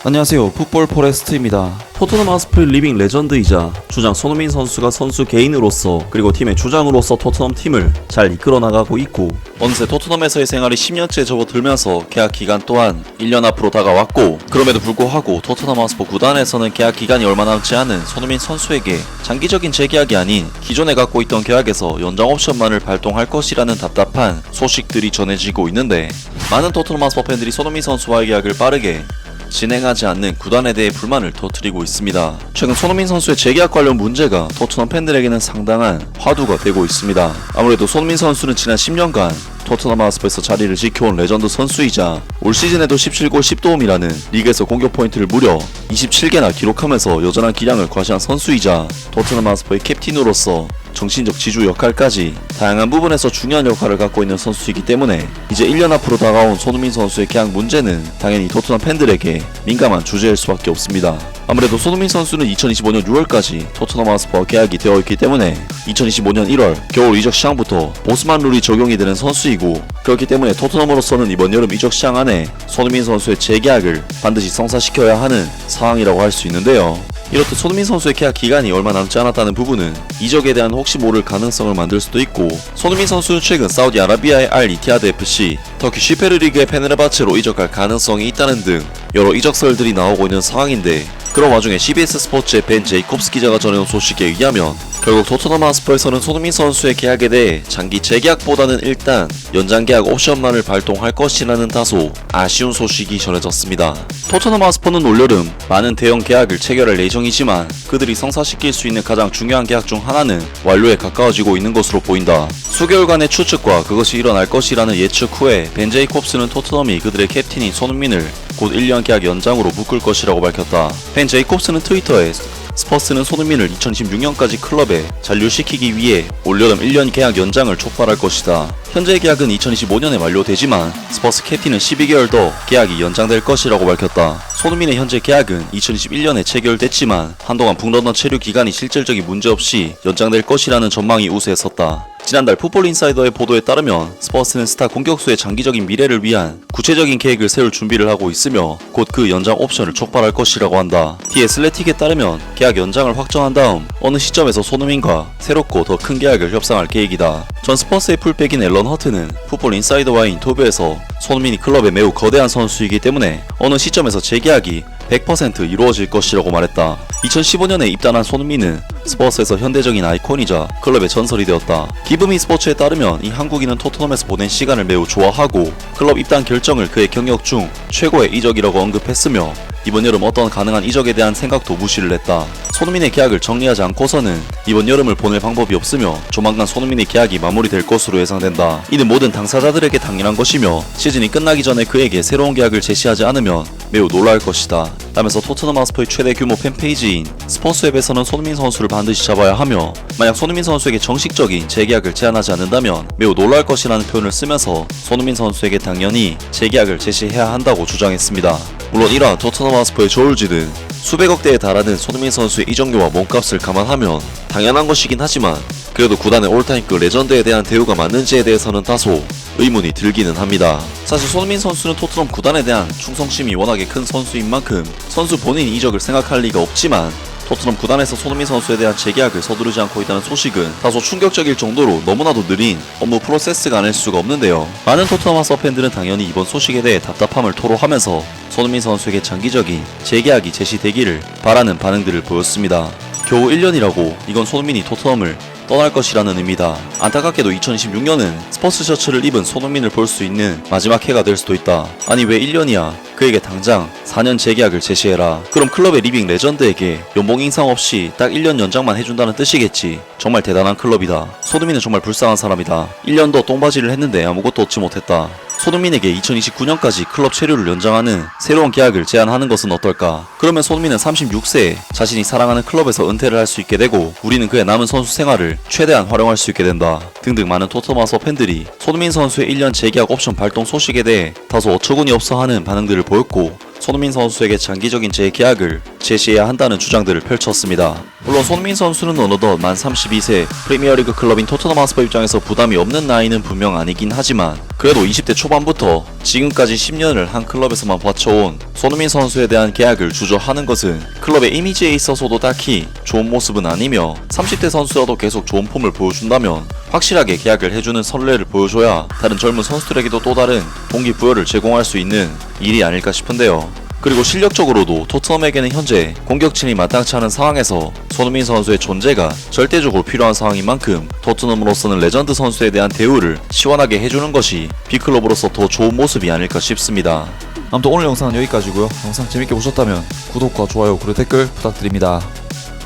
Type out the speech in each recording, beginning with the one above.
안녕하세요. 풋볼 포레스트입니다. 토트넘 하스퍼의 리빙 레전드이자 주장 손흥민 선수가 선수 개인으로서 그리고 팀의 주장으로서 토트넘 팀을 잘 이끌어 나가고 있고, 어느새 토트넘에서의 생활이 10년째 접어들면서 계약 기간 또한 1년 앞으로 다가왔고, 그럼에도 불구하고 토트넘 하스퍼 구단에서는 계약 기간이 얼마 남지 않은 손흥민 선수에게 장기적인 재계약이 아닌 기존에 갖고 있던 계약에서 연장 옵션만을 발동할 것이라는 답답한 소식들이 전해지고 있는데, 많은 토트넘 하스퍼 팬들이 손흥민 선수와의 계약을 빠르게 진행하지 않는 구단에 대해 불만을 터뜨리고 있습니다. 최근 손흥민 선수의 재계약 관련 문제가 토트넘 팬들에게는 상당한 화두가 되고 있습니다. 아무래도 손흥민 선수는 지난 10년간 토트넘 하스퍼에서 자리를 지켜온 레전드 선수이자 올 시즌에도 17골 10도움이라는 리그에서 공격 포인트를 무려 27개나 기록하면서 여전한 기량을 과시한 선수이자 토트넘 하스퍼의 캡틴으로서 정신적 지주 역할까지 다양한 부분에서 중요한 역할을 갖고 있는 선수이기 때문에 이제 1년 앞으로 다가온 손흥민 선수의 계약 문제는 당연히 토트넘 팬들에게 민감한 주제일 수밖에 없습니다. 아무래도 손흥민 선수는 2025년 6월까지 토트넘 하스퍼와 계약이 되어 있기 때문에 2025년 1월 겨울 이적 시장부터 보스만 룰이 적용이 되는 선수이고, 그렇기 때문에 토트넘으로서는 이번 여름 이적 시장 안에 손흥민 선수의 재계약을 반드시 성사시켜야 하는 상황이라고 할 수 있는데요. 이렇듯 손흥민 선수의 계약 기간이 얼마 남지 않았다는 부분은 이적에 대한 혹시 모를 가능성을 만들 수도 있고, 손흥민 선수는 최근 사우디아라비아의 알 이티하드 FC, 터키 슈페르리그의 페네르바체로 이적할 가능성이 있다는 등 여러 이적설들이 나오고 있는 상황인데, 그런 와중에 CBS 스포츠의 벤 제이콥스 기자가 전해온 소식에 의하면 결국 토트넘 하스퍼에서는 손흥민 선수의 계약에 대해 장기 재계약보다는 일단 연장 계약 옵션만을 발동할 것이라는 다소 아쉬운 소식이 전해졌습니다. 토트넘 하스퍼는 올여름 많은 대형 계약을 체결할 예정이지만 그들이 성사시킬 수 있는 가장 중요한 계약 중 하나는 완료에 가까워지고 있는 것으로 보인다. 수개월간의 추측과 그것이 일어날 것이라는 예측 후에 벤 제이콥스는 토트넘이 그들의 캡틴인 손흥민을 곧 1년 계약 연장으로 묶을 것이라고 밝혔다. 벤 제이콥스는 트위터에 스퍼스는 손흥민을 2026년까지 클럽에 잔류시키기 위해 올여름 1년 계약 연장을 촉발할 것이다. 현재 계약은 2025년에 만료되지만 스퍼스 캡틴은 12개월 더 계약이 연장될 것이라고 밝혔다. 손흥민의 현재 계약은 2021년에 체결됐지만 한동안 북런던 체류 기간이 실질적인 문제 없이 연장될 것이라는 전망이 우세했었다. 지난달 풋볼 인사이더의 보도에 따르면 스퍼스는 스타 공격수의 장기적인 미래를 위한 구체적인 계획을 세울 준비를 하고 있으며 곧 그 연장 옵션을 촉발할 것이라고 한다. 티 애슬레틱에 따르면 계약 연장을 확정한 다음 어느 시점에서 손흥민과 새롭고 더 큰 계약을 협상할 계획이다. 전 스퍼스의 풀백인 앨런 허트는 풋볼 인사이더와의 인터뷰에서 손흥민이 클럽의 매우 거대한 선수이기 때문에 어느 시점에서 재계약이 100% 이루어질 것이라고 말했다. 2015년에 입단한 손흥민은 스퍼스에서 현대적인 아이콘이자 클럽의 전설이 되었다. 기브미 스포츠에 따르면 이 한국인은 토트넘에서 보낸 시간을 매우 좋아하고 클럽 입단 결정을 그의 경력 중 최고의 이적이라고 언급했으며 이번 여름 어떤 가능한 이적에 대한 생각도 무시를 했다. 손흥민의 계약을 정리하지 않고서는 이번 여름을 보낼 방법이 없으며 조만간 손흥민의 계약이 마무리될 것으로 예상된다. 이는 모든 당사자들에게 당연한 것이며 시즌이 끝나기 전에 그에게 새로운 계약을 제시하지 않으면 매우 놀라울 것이다 라면서 토트넘 하스퍼의 최대 규모 팬페이지인 스포츠웹에서는 손흥민 선수를 반드시 잡아야 하며 만약 손흥민 선수에게 정식적인 재계약을 제안하지 않는다면 매우 놀랄 것이라는 표현을 쓰면서 손흥민 선수에게 당연히 재계약을 제시해야 한다고 주장했습니다. 물론 이러한 토트넘 하스퍼의 저울질은 수백억대에 달하는 손흥민 선수의 이적료와 몸값을 감안하면 당연한 것이긴 하지만 그래도 구단의 올타임급 레전드에 대한 대우가 맞는지에 대해서는 다소 의문이 들기는 합니다. 사실 손흥민 선수는 토트넘 구단에 대한 충성심이 워낙에 큰 선수인 만큼 선수 본인이 이적을 생각할 리가 없지만 토트넘 구단에서 손흥민 선수에 대한 재계약을 서두르지 않고 있다는 소식은 다소 충격적일 정도로 너무나도 느린 업무 프로세스가 아닐 수가 없는데요. 많은 토트넘 하스퍼 팬들은 당연히 이번 소식에 대해 답답함을 토로하면서 손흥민 선수에게 장기적인 재계약이 제시되기를 바라는 반응들을 보였습니다. 겨우 1년이라고 이건 손흥민이 토트넘을 떠날 것이라는 의미다. 안타깝게도 2026년은 스퍼스 셔츠를 입은 손흥민을 볼 수 있는 마지막 해가 될 수도 있다. 아니 왜 1년이야? 그에게 당장 4년 재계약을 제시해라. 그럼 클럽의 리빙 레전드에게 연봉 인상 없이 딱 1년 연장만 해준다는 뜻이겠지. 정말 대단한 클럽이다. 손흥민은 정말 불쌍한 사람이다. 1년 더 똥바지를 했는데 아무것도 얻지 못했다. 손흥민에게 2029년까지 클럽 체류를 연장하는 새로운 계약을 제안하는 것은 어떨까? 그러면 손흥민은 36세에 자신이 사랑하는 클럽에서 은퇴를 할 수 있게 되고 우리는 그의 남은 선수 생활을 최대한 활용할 수 있게 된다. 등등 많은 토트넘 하스퍼 팬들이 손흥민 선수의 1년 재계약 옵션 발동 소식에 대해 다소 어처구니 없어 하는 반응들을 보였고, 손흥민 선수에게 장기적인 재계약을 제시해야 한다는 주장들을 펼쳤습니다. 물론 손흥민 선수는 어느덧 만 32세, 프리미어리그 클럽인 토트넘 하스퍼 입장에서 부담이 없는 나이는 분명 아니긴 하지만 그래도 20대 초반부터 지금까지 10년을 한 클럽에서만 버텨온 손흥민 선수에 대한 계약을 주저하는 것은 클럽의 이미지에 있어서도 딱히 좋은 모습은 아니며 30대 선수라도 계속 좋은 폼을 보여준다면 확실하게 계약을 해주는 선례를 보여줘야 다른 젊은 선수들에게도 또 다른 동기부여를 제공할 수 있는 일이 아닐까 싶은데요. 그리고 실력적으로도 토트넘에게는 현재 공격진이 마땅치 않은 상황에서 손흥민 선수의 존재가 절대적으로 필요한 상황인 만큼 토트넘으로서는 레전드 선수에 대한 대우를 시원하게 해주는 것이 B클럽으로서 더 좋은 모습이 아닐까 싶습니다. 아무튼 오늘 영상은 여기까지고요. 영상 재밌게 보셨다면 구독과 좋아요 그리고 댓글 부탁드립니다.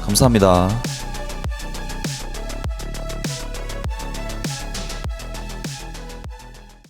감사합니다.